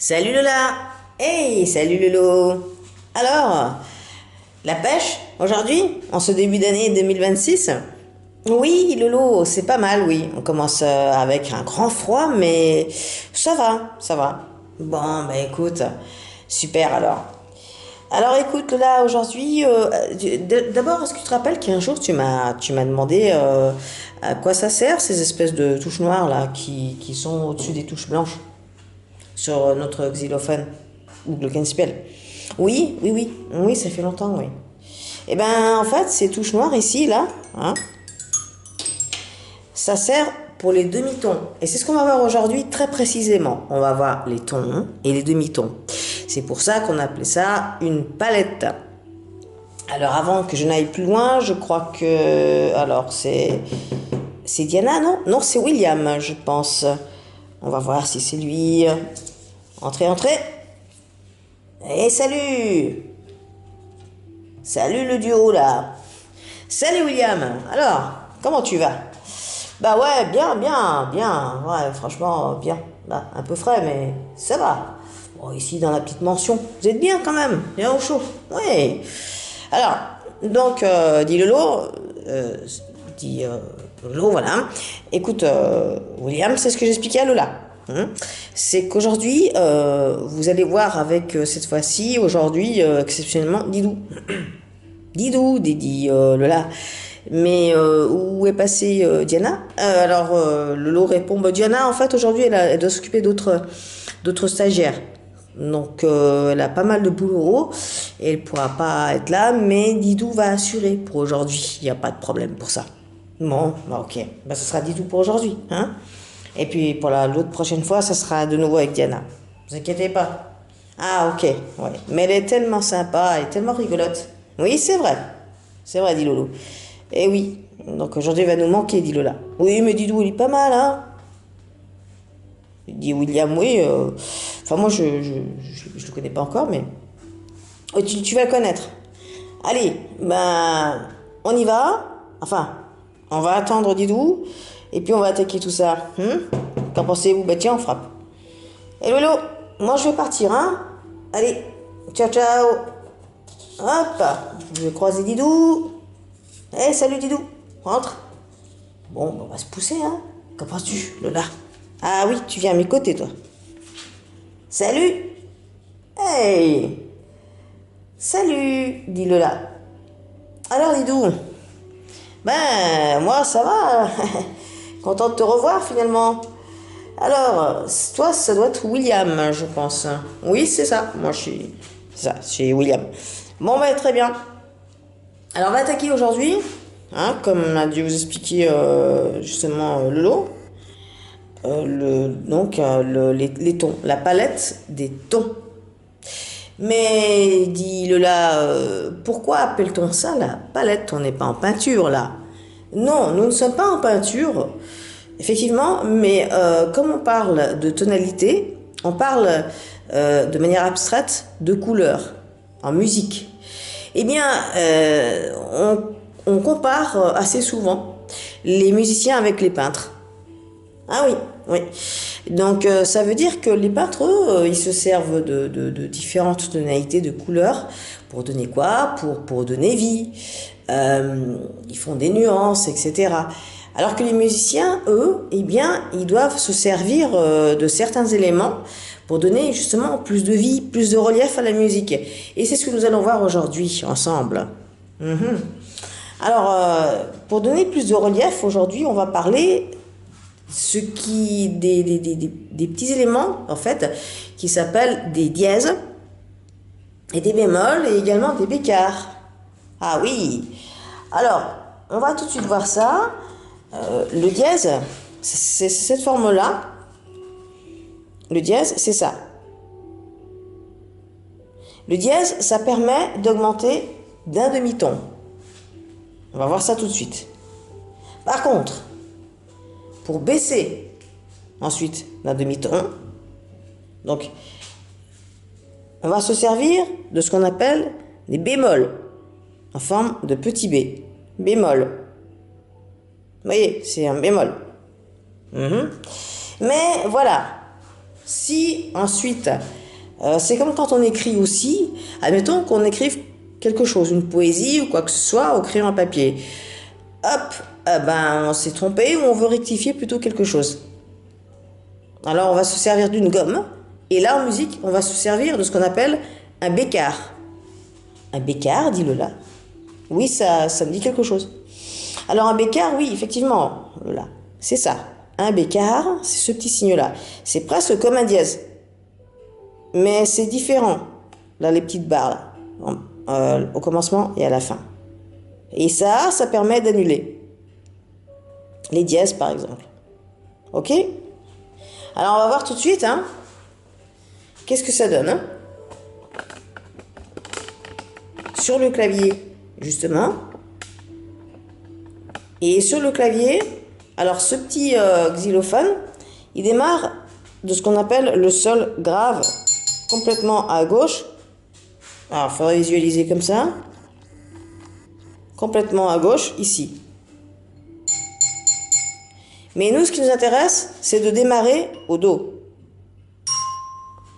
Salut Lola. Hey, salut Lolo. Alors, la pêche aujourd'hui, en ce début d'année 2026? Oui, Lolo, c'est pas mal, oui. On commence avec un grand froid, mais ça va, ça va. Bon, bah écoute, super alors. Alors écoute Lola, aujourd'hui, d'abord, est-ce que tu te rappelles qu'un jour tu m'as demandé à quoi ça sert ces espèces de touches noires là qui sont au-dessus des touches blanches sur notre xylophone ou glockenspiel. Oui, oui, oui, oui, ça fait longtemps, oui. Eh ben, en fait, ces touches noires ici, là, hein, ça sert pour les demi-tons. Et c'est ce qu'on va voir aujourd'hui très précisément. On va voir les tons et les demi-tons. C'est pour ça qu'on appelait ça une palette. Alors, avant que je n'aille plus loin, je crois que... Alors, c'est Diana, non? Non, c'est William, je pense. On va voir si c'est lui. Entrez, entrez. Et salut! Salut le duo là! Salut William! Alors, comment tu vas? Bah ouais, bien, bien, bien. Ouais, franchement, bien. Bah, un peu frais, mais ça va. Bon, ici dans la petite mention, vous êtes bien quand même, bien au chaud. Ouais. Alors, donc, dit Lolo, euh, dit Lolo, voilà. Écoute, William, c'est ce que j'expliquais à Lola. Hein. C'est qu'aujourd'hui, vous allez voir avec cette fois-ci, aujourd'hui, exceptionnellement, Didou. Didou, dit Lola. Mais où est passée Diana? Alors, Lolo répond, bah, Diana, en fait, aujourd'hui, elle doit s'occuper d'autres stagiaires. Donc, elle a pas mal de boulot et elle pourra pas être là, mais Didou va assurer pour aujourd'hui. Il n'y a pas de problème pour ça. Bon, bah ok. Bah, ce sera Didou pour aujourd'hui, hein? Et puis, pour l'autre prochaine fois, ça sera de nouveau avec Diana. Vous inquiétez pas. Ah, ok, ouais. Mais elle est tellement sympa, elle est tellement rigolote. Oui, c'est vrai. C'est vrai, dit Lolo. Eh oui. Donc aujourd'hui, il va nous manquer, dit Lola. Oui, mais Didou, il est pas mal, hein? Dit William, oui. Enfin, moi, je le connais pas encore, mais. Oh, tu vas le connaître. Allez, ben. On y va. Enfin, on va attendre Didou. Et puis on va attaquer tout ça. Qu'en pensez-vous? Bah tiens, on frappe. Et Lolo, moi je vais partir, hein? Allez, ciao, ciao. Hop, je vais croiser Didou. Eh, salut Didou, rentre. Bon, on va se pousser, hein? Qu'en penses-tu, Lola? Ah oui, tu viens à mes côtés, toi. Salut. Hey. Salut, dit Lola. Alors, Didou? Ben, moi, ça va. Content de te revoir, finalement. Alors, toi, ça doit être William, je pense. Oui, c'est ça. Moi, je suis... C'est ça, c'est William. Bon, ben, très bien. Alors, on va attaquer aujourd'hui, hein, comme on a dû vous expliquer justement Lolo. Les tons, la palette des tons. Mais, dit Lola, pourquoi appelle-t-on ça la palette? On n'est pas en peinture, là. Non, nous ne sommes pas en peinture, effectivement, mais comme on parle de tonalité, on parle de manière abstraite de couleurs en musique. Eh bien, on compare assez souvent les musiciens avec les peintres. Ah oui, oui. Donc ça veut dire que les peintres, eux, ils se servent de différentes tonalités de couleurs pour donner quoi? Pour donner vie. Ils font des nuances, etc. Alors que les musiciens, eux, eh bien, ils doivent se servir de certains éléments pour donner justement plus de vie, plus de relief à la musique. Et c'est ce que nous allons voir aujourd'hui ensemble. Mhm. Alors, pour donner plus de relief, aujourd'hui, on va parler des petits éléments, en fait, qui s'appellent des dièses et des bémols et également des bécarres. Ah oui. Alors, on va tout de suite voir ça. Le dièse, c'est cette forme-là. Le dièse, c'est ça. Le dièse, ça permet d'augmenter d'un demi-ton. On va voir ça tout de suite. Par contre, pour baisser ensuite d'un demi-ton, donc on va se servir de ce qu'on appelle des bémols en forme de petit b. Bémol. Vous voyez, c'est un bémol. Mais voilà, si ensuite, c'est comme quand on écrit aussi, admettons qu'on écrive quelque chose, une poésie ou quoi que ce soit au crayon à papier. Hop, ben on s'est trompé ou on veut rectifier plutôt quelque chose. Alors on va se servir d'une gomme et là en musique on va se servir de ce qu'on appelle un bécard. Un bécard, dit Lola. Oui, ça me dit quelque chose. Alors un bécard, oui, effectivement, Lola, c'est ça. Un bécard, c'est ce petit signe-là. C'est presque comme un dièse. Mais c'est différent. Là, les petites barres, là, au commencement et à la fin. Et ça permet d'annuler. Les dièses, par exemple. Ok? Alors, on va voir tout de suite, hein. Qu'est-ce que ça donne, hein? Sur le clavier, justement. Et sur le clavier, alors ce petit xylophone, il démarre de ce qu'on appelle le sol grave, complètement à gauche. Alors, il faudrait visualiser comme ça. Complètement à gauche, ici. Mais nous, ce qui nous intéresse, c'est de démarrer au Do.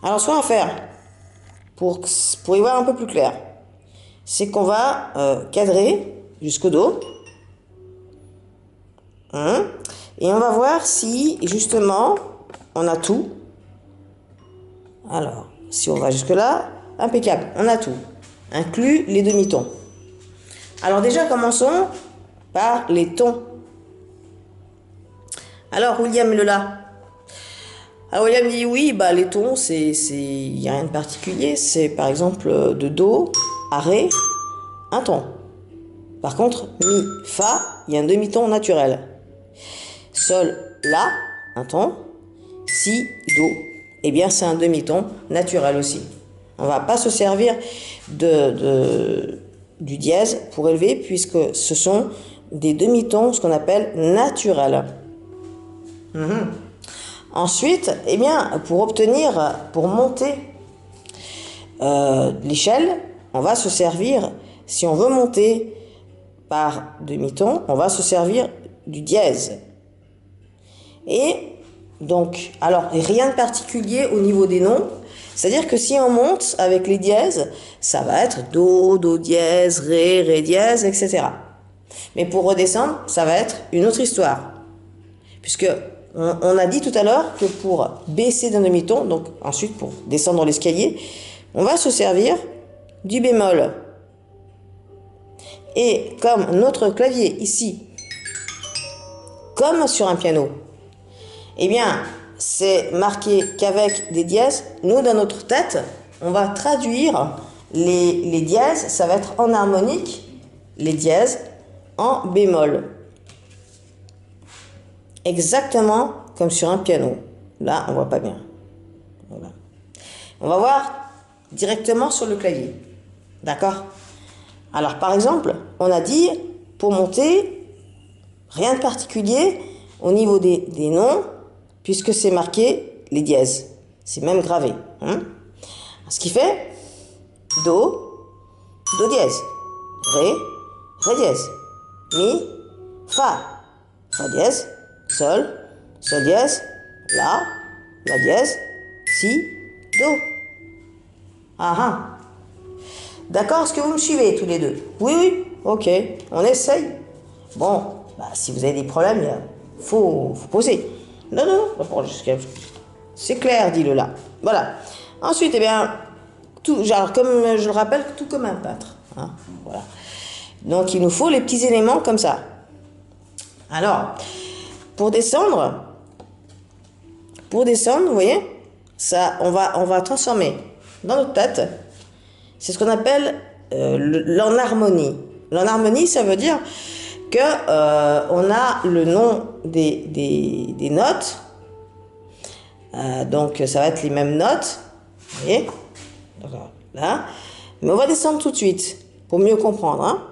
Alors, ce qu'on va faire, pour y voir un peu plus clair, c'est qu'on va cadrer jusqu'au Do. Hein, et on va voir si, justement, on a tout. Alors, si on va jusque-là, impeccable, on a tout. Inclus les demi-tons. Alors déjà, commençons par les tons. Alors, William est là. Alors, William dit oui, bah, les tons, il n'y a rien de particulier. C'est par exemple de Do à Ré, un ton. Par contre, Mi, Fa, il y a un demi-ton naturel. Sol, La, un ton. Si, Do, eh bien c'est un demi-ton naturel aussi. On ne va pas se servir du dièse pour élever puisque ce sont des demi-tons, ce qu'on appelle naturels. Ensuite, eh bien, pour monter l'échelle, on va se servir, si on veut monter par demi-ton, on va se servir du dièse. Et donc, alors, rien de particulier au niveau des noms. C'est-à-dire que si on monte avec les dièses, ça va être Do, Do dièse, Ré, Ré dièse, etc. Mais pour redescendre, ça va être une autre histoire. Puisque on a dit tout à l'heure que pour baisser d'un demi-ton, donc ensuite pour descendre l'escalier, on va se servir du bémol. Et comme notre clavier ici, comme sur un piano, eh bien, c'est marqué qu'avec des dièses, nous, dans notre tête, on va traduire les dièses, ça va être en harmonique, les dièses en bémol. Exactement comme sur un piano. Là, on voit pas bien. Voilà. On va voir directement sur le clavier. D'accord? Alors, par exemple, on a dit, pour monter, rien de particulier au niveau des noms, puisque c'est marqué les dièses. C'est même gravé. Hein? Ce qui fait Do, Do dièse, Ré, Ré dièse, Mi, Fa, Fa dièse, Sol, Sol dièse, La, La dièse, Si, Do. Ah ah. D'accord, est-ce que vous me suivez tous les deux? Oui, oui, ok, on essaye. Bon, bah, si vous avez des problèmes, il faut poser. Non, c'est clair, dit Lola. Voilà. Ensuite, eh bien, tout, genre, comme je le rappelle, tout comme un peintre. Hein, voilà. Donc, il nous faut les petits éléments comme ça. Alors, pour descendre, vous voyez, ça, on va transformer dans notre tête. C'est ce qu'on appelle l'enharmonie. L'enharmonie, ça veut dire que on a le nom des notes. Donc, ça va être les mêmes notes. Vous voyez? Là. Mais on va descendre tout de suite pour mieux comprendre. Hein?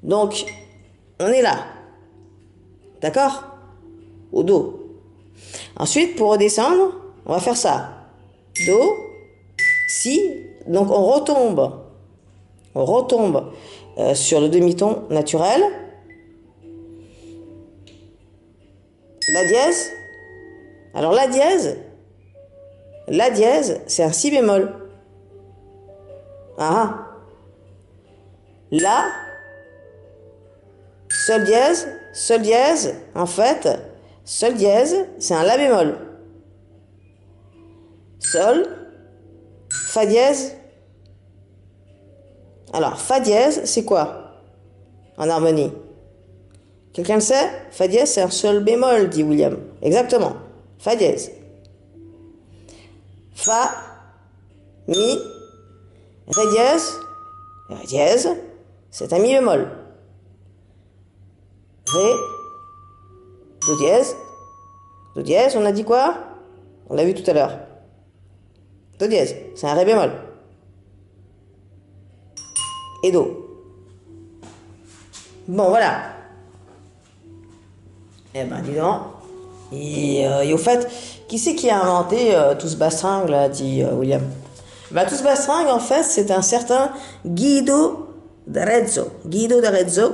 Donc, on est là. D'accord? Au Do. Ensuite, pour redescendre, on va faire ça. Do, Si. Donc, on retombe sur le demi-ton naturel. La dièse. Alors, la dièse, La dièse, c'est un si bémol. Ah. La, sol dièse, en fait, sol dièse, c'est un la bémol. Sol, fa dièse. Alors, fa dièse, c'est quoi en harmonie? Quelqu'un le sait? Fa dièse, c'est un sol bémol, dit William. Exactement. Fa dièse. Fa, mi, ré dièse, c'est un mi bémol. Ré, do dièse, on a dit quoi? On l'a vu tout à l'heure. Do dièse, c'est un ré bémol. Et do. Bon, voilà. Eh ben, dis donc. Et au fait, qui c'est qui a inventé tout ce bastringue, là, dit William? Ben, tout ce bastringue, en fait, c'est un certain Guido d'Arezzo. Guido d'Arezzo.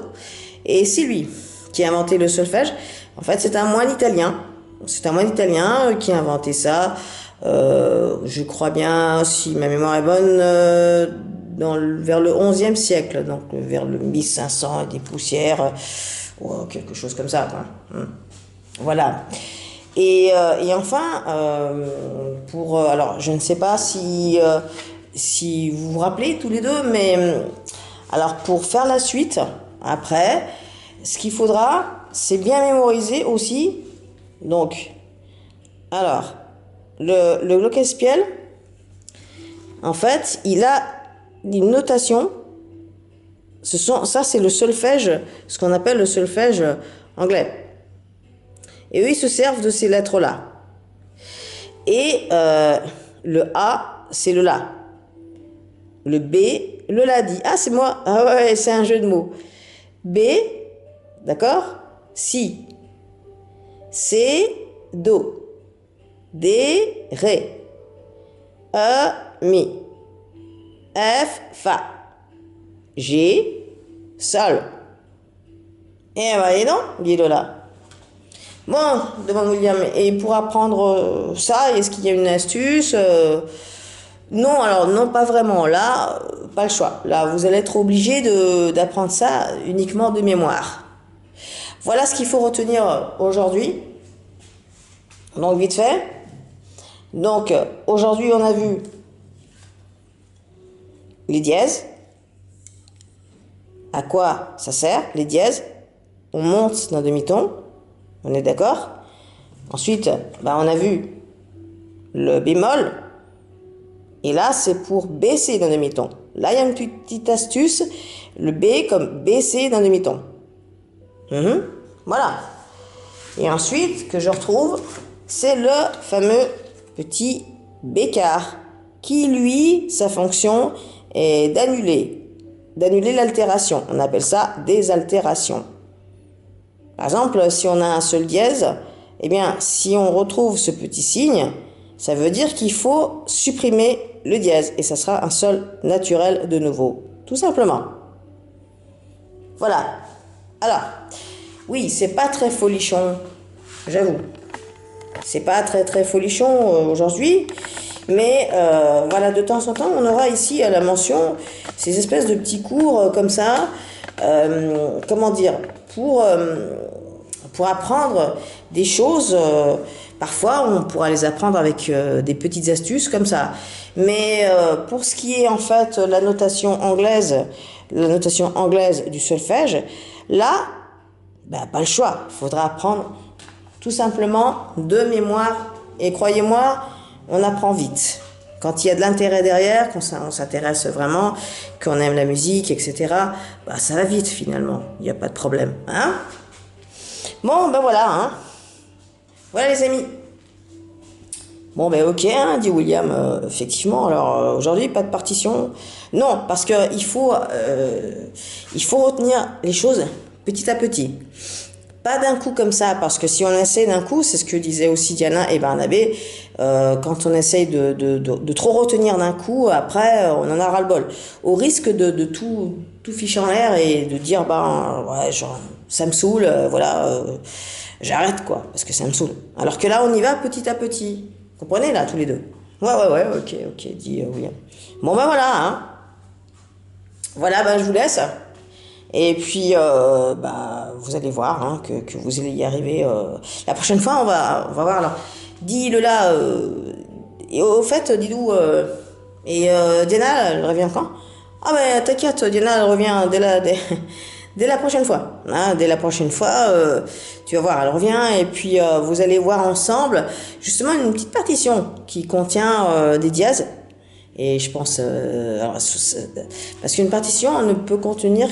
Et c'est lui qui a inventé le solfège. En fait, c'est un moine italien. C'est un moine italien qui a inventé ça. Je crois bien, si ma mémoire est bonne, vers le 11e siècle, donc vers le 1500 et des poussières, quelque chose comme ça, quoi. Voilà. Et enfin, alors je ne sais pas si vous vous rappelez tous les deux, mais alors pour faire la suite, après, ce qu'il faudra, c'est bien mémoriser aussi. Donc, alors, le glockenspiel, en fait, il a une notation. Ça, c'est le solfège, ce qu'on appelle le solfège anglais. Et eux, ils se servent de ces lettres-là. Et le A, c'est le La. Le B, le La dit. Ah, c'est moi. Ah ouais, c'est un jeu de mots. B, d'accord? Si. C, Do. D, Ré. E, Mi. F, Fa. G, Sol. Et voyez donc, dit Lola. Bon, demande William, et pour apprendre ça, est-ce qu'il y a une astuce? Non, alors non, pas vraiment. Là, pas le choix. Là, vous allez être obligé d'apprendre ça uniquement de mémoire. Voilà ce qu'il faut retenir aujourd'hui. Donc, vite fait. Donc, aujourd'hui, on a vu les dièses. À quoi ça sert, les dièses? On monte d'un demi-ton. On est d'accord? Ensuite, on a vu le bémol. Et là, c'est pour baisser d'un demi-ton. Là, il y a une petite astuce. Le B comme baisser d'un demi-ton. Voilà. Et ensuite, que je retrouve, c'est le fameux petit bécard qui, lui, sa fonction est d'annuler l'altération. On appelle ça désaltération. Par exemple, si on a un sol dièse, eh bien, si on retrouve ce petit signe, ça veut dire qu'il faut supprimer le dièse et ça sera un sol naturel de nouveau, tout simplement. Voilà. Alors, oui, c'est pas très folichon, j'avoue. C'est pas très folichon aujourd'hui, mais voilà, de temps en temps, on aura ici à la mention ces espèces de petits cours comme ça, comment dire, pour apprendre des choses. Parfois, on pourra les apprendre avec des petites astuces comme ça. Mais pour ce qui est en fait la notation anglaise du solfège, là, pas le choix. Il faudra apprendre tout simplement de mémoire. Et croyez-moi, on apprend vite. Quand il y a de l'intérêt derrière, quand on s'intéresse vraiment, qu'on aime la musique, etc., ça va vite finalement. Il n'y a pas de problème. Hein? Bon, voilà. Hein? Voilà les amis. Bon, ok, hein, dit William, effectivement. Alors, aujourd'hui, pas de partition. Non, parce qu'il faut retenir les choses petit à petit. Pas d'un coup comme ça, parce que si on essaie d'un coup, c'est ce que disait aussi Diana et Barnabé, quand on essaye de trop retenir d'un coup, après, on en a ras-le-bol. Au risque de tout ficher en l'air et de dire, ouais, genre, ça me saoule, j'arrête, quoi, parce que ça me saoule. Alors que là, on y va petit à petit. Comprenez, là, tous les deux. Ouais, ok, dit William. Bon, ben voilà, hein. Voilà, ben je vous laisse. Et puis, bah, vous allez voir hein, que vous allez y arriver. La prochaine fois, on va voir. Alors, dis-le là. Et au fait, dis-nous. Diana, elle revient quand? Ah, ben t'inquiète, Diana, elle revient dès la prochaine fois. Hein, dès la prochaine fois, tu vas voir, elle revient. Et puis, vous allez voir ensemble, justement, une petite partition qui contient des dièses. Et je pense, parce qu'une partition ne peut contenir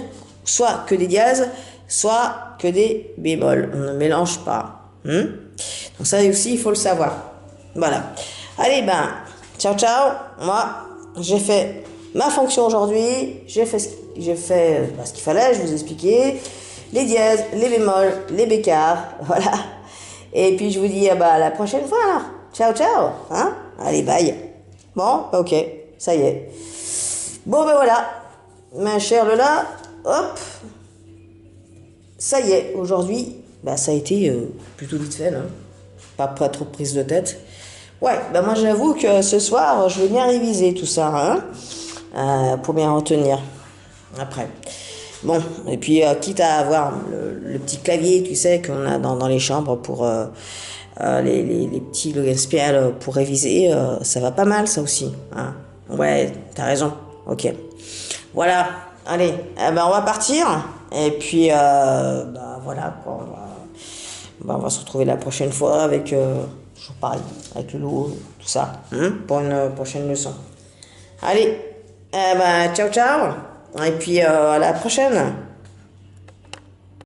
soit que des dièses, soit que des bémols. On ne mélange pas. Donc ça aussi, il faut le savoir. Voilà. Allez, ben, ciao, ciao. Moi, j'ai fait ma fonction aujourd'hui. J'ai fait ce qu'il fallait, je vous ai expliqué. Les dièses, les bémols, les bécards. Voilà. Et puis, je vous dis à la prochaine fois, alors. Ciao, ciao. Hein? Allez, bye. Bon, ok, ça y est. Bon, ben voilà, ma chère Lola, hop, ça y est, aujourd'hui, bah ça a été plutôt vite fait, hein. Pas trop de prise de tête. Ouais, bah moi j'avoue que ce soir, je vais bien réviser tout ça, hein, pour bien retenir après. Bon, et puis quitte à avoir le petit clavier, tu sais, qu'on a dans les chambres pour les petits logiciels pour réviser, ça va pas mal ça aussi. Hein. Ouais, t'as raison. Ok. Voilà. Allez, on va partir. Et puis, voilà, quoi, on va se retrouver la prochaine fois avec, toujours pareil, avec le lot, tout ça, hein, pour une prochaine leçon. Allez, ciao, ciao. Et puis, à la prochaine.